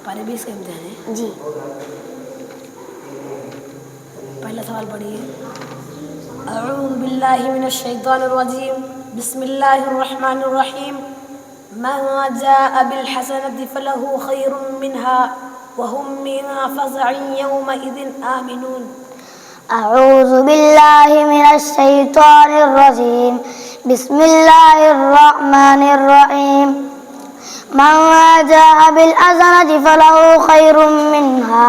पारे 20 का इम्तिहान है जी। पहला सवाल पढ़िए। अऊज़ु बिल्लाहि मिनश शैतानिर रजीम बिस्मिल्लाहिर रहमानिर रहीम मन जाअ बिल हसनति फलहु खैरुम मिन्हा व हुम मिन फज़अइन यौमइज़िन आमिनून। अऊज़ु बिल्लाहि मिनश शैतानिर रजीम बिस्मिल्लाहिर रहमानिर रहीम मन जाअ बिल हसनति फलहु खैरुम मिन्हा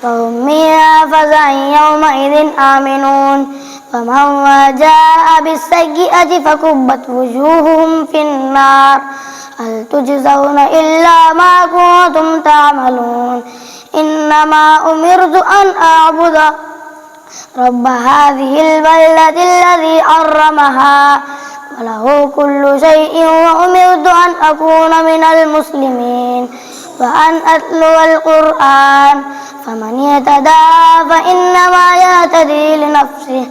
व हुम मिन फज़अइन यौमइज़िन आमिनून वमन जाअ बिस्सय्यिअति फकुब्बत वुजूहुहुम फिन्नार हल तुजज़ौना इल्ला मा कुन्तुम तअमलून इन्नमा उमिरतु अन अअबुद रब्ब हाज़िहिल बल्दति अल्लज़ी हर्रमहा वलहु कुल्लु शैइन व उमिरतु अन अकून मिनल मुस्लिमीन व अन अत्लुवल क़ुरआन फमन यहतदा फइन्नमा यहतदी लिनफ्सिहि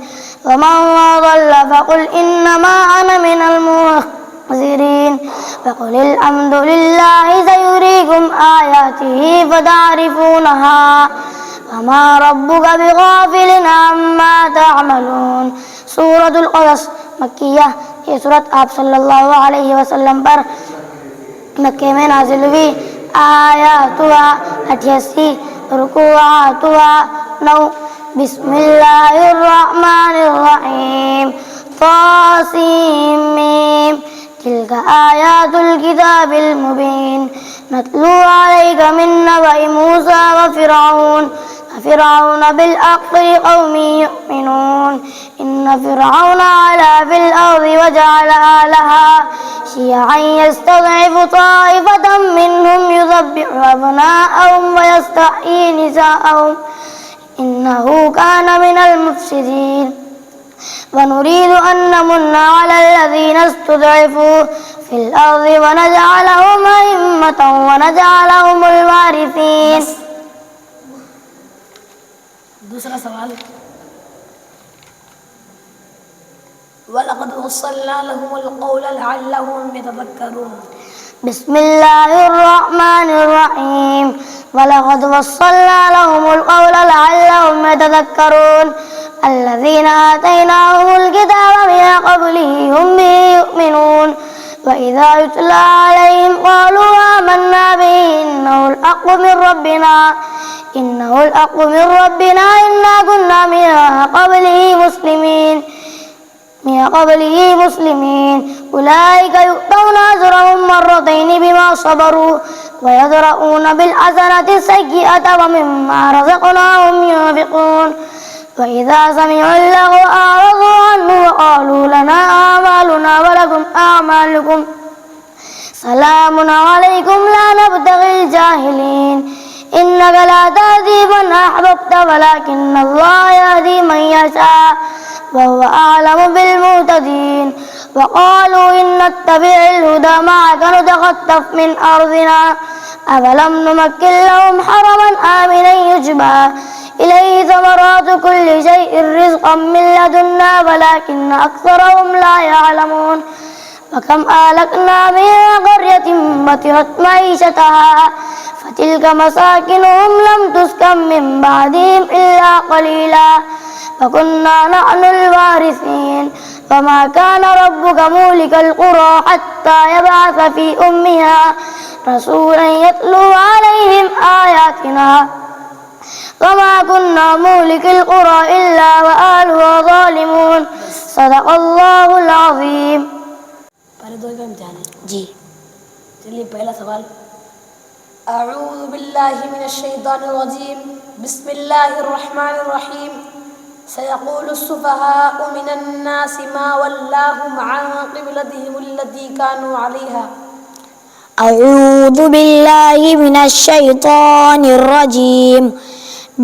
वमन ضل फक़ुल इन्नमा अना मिनल मुन्ज़िरीन वक़ुलिल हम्दु लिल्लाहि सयुरीकुम आयातिहि फ़तअरिफ़ूनहा वमा रब्बुका बिग़ाफ़िलिन अम्मा तअमलून। सूरतुल क़सस मक्किया। ये सूरत आप सल्लल्लाहु अलैहि वसल्लम पर मक्के में नाज़िल हुई। आयातुहा 88, रुकुआतुहा 9। बिस्मिल्लाहिर रहमानिर रहीम तासीम मीम तिल्का आयातुल किताबिल मुबीन नत्लू अलैका मिन नबइ मूसा व फ़िरऔन बिलहक़्क़ि क़ौमि युमिनून इन्न फ़िरऔन अला फ़िल अर्ज़ि व जअल अहलहा शियअन यस्तज़इफ़ु ताइफ़तम मिनहुम युज़ब्बिहु अब्नाअहुम व यस्तहयी निसाअहुम इन्नहु कान मिनल मुफ़्सिदीन व नुरीदु अन नमुन्ना अलल्लज़ीना इस्तुज़इफ़ू फ़िल अर्ज़ि व नजअलहुम अइम्मतन व नजअलहुमुल वारिसीन। दूसरा सवाल। वलक़द वस्सलना लहुमुल क़ौल लअल्लहुम यतज़क्करून। बिस्मिल्लाहिर रहमानिर रहीम वलक़द वस्सलना लहुमुल क़ौल लअल्लहुम यतज़क्करून अल्लज़ीना आतैनाहुमुल किताब मिन क़ब्लिहि हुम बिही युमिनून व इज़ा युतला अलैहिम क़ालू आमन्ना बिही इन्नहुल हक़्क़ु मिन रब्बिना इन्ना कुन्ना मिन क़ब्लिहि मुस्लिमीन उलाइका युअतौना अजरहुम मर्रतैनि बिमा सबरू व यदरऊना बिल हसनति सय्यिअता व मिम्मा रज़क़नाहुम युनफ़िक़ून व इज़ा समिअul लग़वा अ'रज़ू अन्हु व क़ालू लना अअमालुना व लकुम अअमालुकुम सलामुन अलैकुम ला नब्तग़िल जाहिलीन इन्नका ला तहदी मन अहबब्ता वलाकिन्नल्लाह यहदी मन यशा व हुवा अअलमु बिल मुहतदीन व क़ालू इन नत्तबि'िल हुदा मअक नतख़त्तफ़ मिन अर्ज़िना अवलम नुमक्किन लहुम हरमन आमिनन युज्बा इलैहि समरातु कुल्लि शैइन रिज़क़न मिन लदुन्ना वलाकिन्न अक्सरहुम ला यअलमून वकम अहलकना मिन क़र्यतिन बतिरत मईशतहा फतिल्क मसाकिनुहुम लम तुस्कन मिन बअदिहिम इल्ला क़लीला वकुन्ना नहनुल वारिसीन वमा कान रब्बुका मुहलिकल क़ुरा हत्ता यबअस फ़ी उम्मिहा रसूलन यत्लू अलैहिम आयातिना वमा कुन्ना मुहलिकिल क़ुरा इल्ला व अहलुहा ज़ालिमून। सदक़ल्लाहुल अज़ीम। पहले दो का इम्तिहान है जी। चलिए पहला सवाल। अऊज़ु बिल्लाहि मिनश शैतानिर रजीम बिस्मिल्लाहिर रहमानिर रहीम सयक़ूलु सुफ़हाउ मिनन नासि मा वल्लाहुम अन क़िबलतिहिमुल्लती कानू अलैहा। अऊज़ु बिल्लाहि मिनश शैतानिर रजीम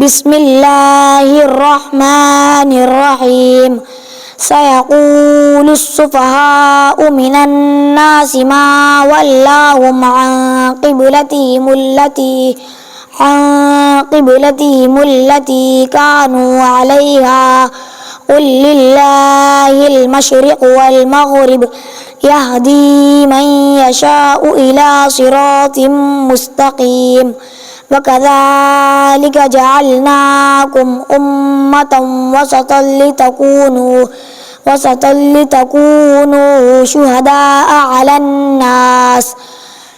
बिस्मिल्लाहिर रहमानिर रहीम सयक़ूलु सुफ़हाउ मिनन नासि मा वल्लाहुम अन क़िबलतिहिमुल्लती कानू अलैहा क़ुल लिल्लाहिल मशरिक़ु वल मग़रिब यहदी मन यशाउ इला सिरातिम मुस्तक़ीम। وكذلك جعلناكم أمة وسطا لتكونوا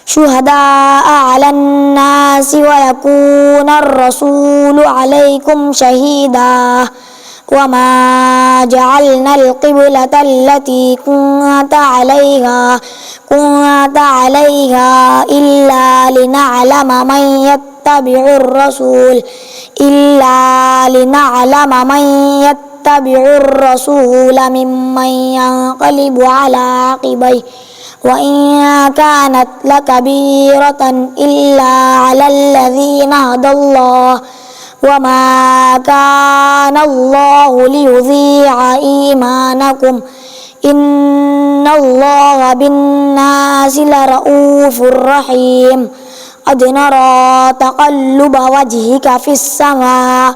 شهداء على الناس ويكون الرسول عليكم شهيدا وما جعلنا القبلة التي كنت عليها إلا لنعلم من يتبع الرسول ممن ينقلب على عقبيه وإن كانت لكبيرة إلا على الذين هدى الله وما كان الله ليضيع إيمانكم إن الله بالناس لرءوف رحيم قد نرى تقلب وجهك في السماء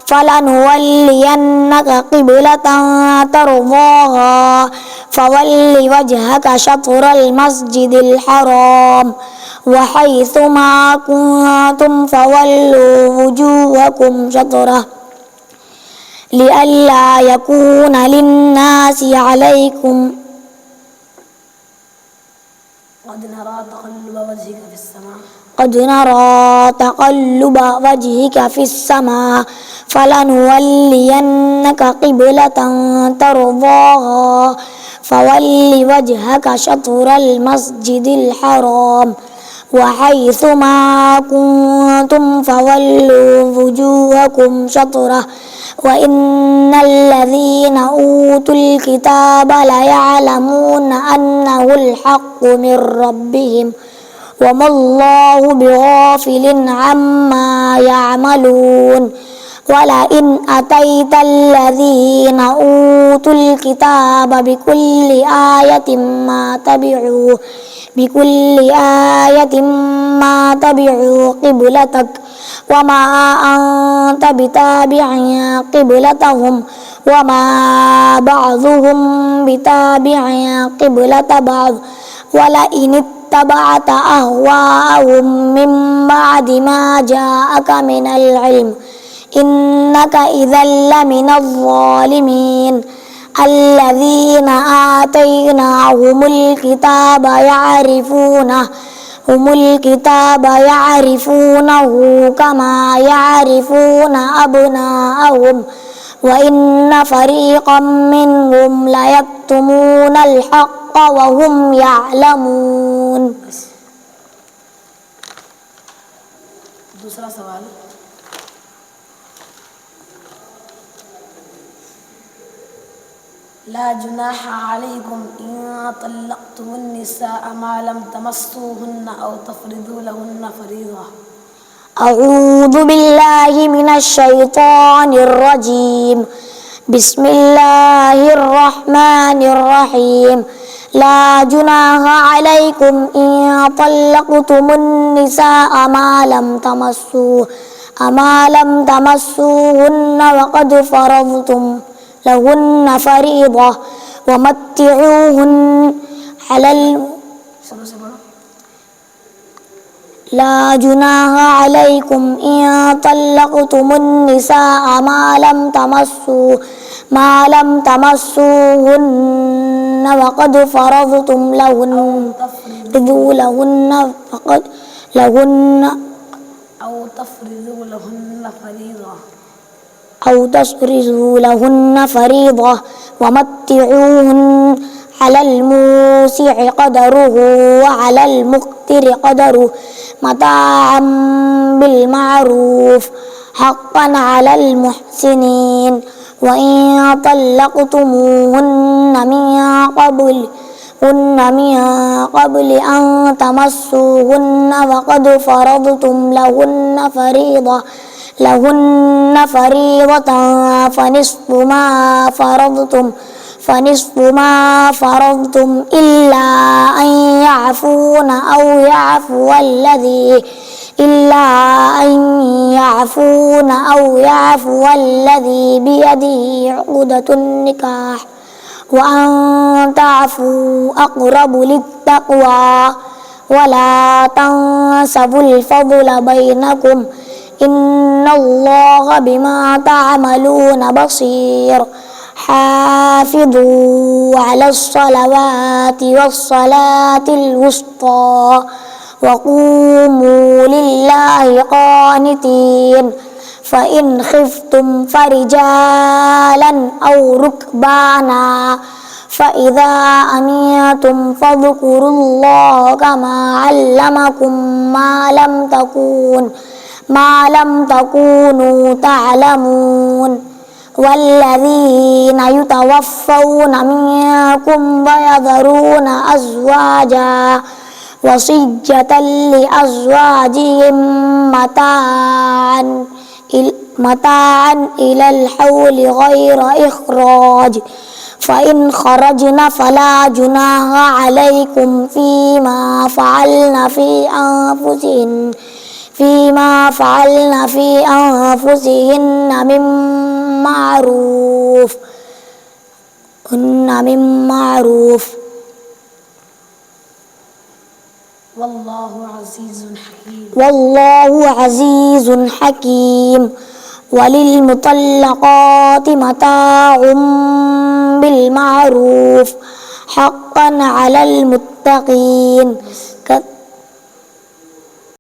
فلنولينك قبلة ترضاها فول وجهك شطر المسجد الحرام وحيثما كنتم فولوا وجوهكم شطره لئلا يكون للناس عليكم قد نرى تقلب وجهك في السماء فلنولينك قبلة ترضاها فول وجهك شطر المسجد الحرام وحيثما كنتم فولوا وجوهكم شطره وإن الذين أوتوا الكتاب ليعلمون أنه الحق من ربهم وما الله بغافل عما يعملون ولئن أتيت الذين أوتوا الكتاب بكل آية ما تبعوا قبلتك وما أنت بتابع قبلتهم وما بعضهم بتابع قبلة بعض ولئن اتبعت أهواءهم من بعد ما جاءك من العلم إنك إذا لمن الظالمين الذين آتيناهم الكتاب يعرفونه كما يعرفون أبناءهم وإن فريقا منهم ليكتمون الحق وهم يعلمون. दूसरा सवाल لا جناح عليكم إن طلقتم النساء ما لم تمسوهن أو تفرضوا لهن فريضة. أعوذ بالله من الشيطان الرجيم. بسم الله الرحمن الرحيم. لا جناح عليكم إن طلقتم النساء ما لم تمسوهن وقد فرضتم لهن فريضة ومتعوهن على لا جناح عليكم إن طلقتم النساء ما لم تمسوهن وقد فرضتم لهن أو تفرضوا لهن فريضة ومتعوهن على الموسع قدره وعلى المقتر قدره متاعا بالمعروف حقا على المحسنين وإن طلقتموهن من قبل أن تمسوهن وقد فرضتم لهن فريضة فنصف ما فرضتم إلا أن يعفون أو يعفو الذي بيده عقدة النكاح وأن تعفوا أقرب للتقوى ولا تنسوا الفضل بينكم إن الله بما تعملون بصير حافظوا على الصلوات والصلاة الوسطى وقوموا لله قانتين فإن خفتم فرجالا أو ركبانا فإذا أمنتم فاذكروا الله كما علمكم ما لم تكونوا تعلمون والذين يتوفون منكم ويذرون أزواجا وصية لأزواجهم متاعا إلى الحول غير إخراج فإن خرجن فلا جناح عليكم فيما فعلن في أنفسهن من معروف والله عزيز حكيم وللمطلقات متاع بالمعروف حقا على المتقين